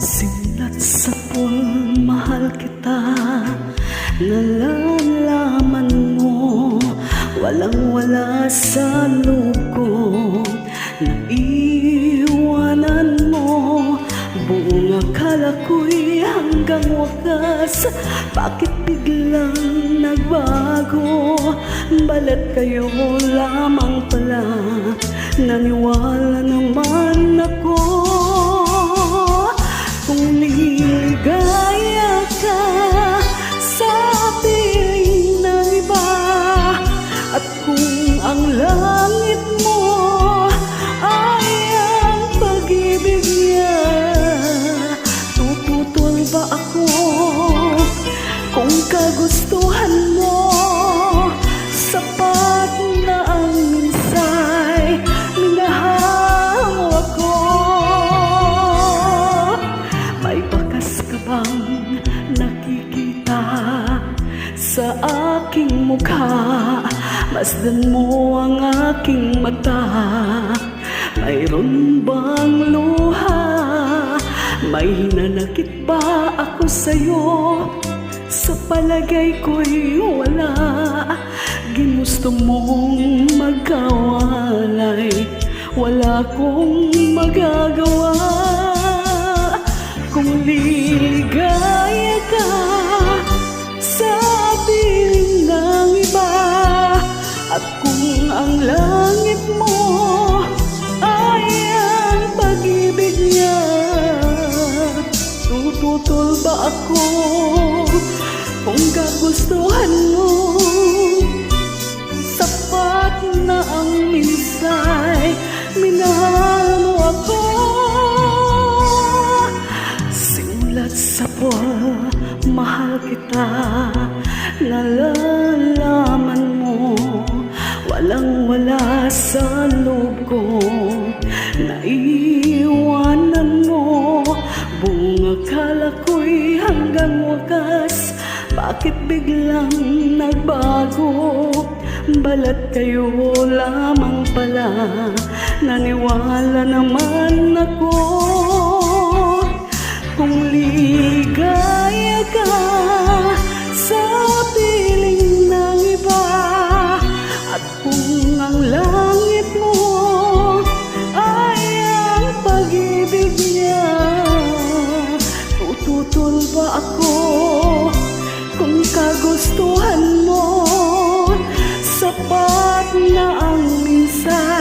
Simulat sa pool, mahal kita. Nalalaman mo, walang-wala sa loob ko. Naiwanan mo, buong akala ko'y hanggang wakas. Bakit biglang nagbago? Balat kayo lamang pala, naniwala naman ako. Kung liligaya ka sa piling ng iba, at kung ang langit mo ay ang pag-ibig niya, tututol ba ako kung kagustuhan mo? Sapat na ang minsay, minahal mo ako. May bakas ka bang nakikita sa aking mukha? Masdan mo ang aking mata. Mayroon bang luha? May hinanakit ba ako sa'yo? Sa palagay ko'y wala. Ginusto mong magkawalay, wala kong magagawa. Kung liligaya ka sa piling ng iba, at kung ang langit mo ay ang pag-ibig niya, tututol ba ako kung kagustuhan mo? Sapat na ang minsay, minahal mo ako. Simulat sa pool, mahal kita. Nalalaman mo, walang-wala sa loob ko. Naiwanan mo, buong akala ko'y hanggang wakas. Bakit biglang nagbago? Balat kayo lamang pala, naniwala naman ako. Kung ligaya ka sa piling ng iba, at kung ang langit mo ay ang pag-ibig niya, tututol ba ako kung kagustuhan mo? Sapat na ang minsay,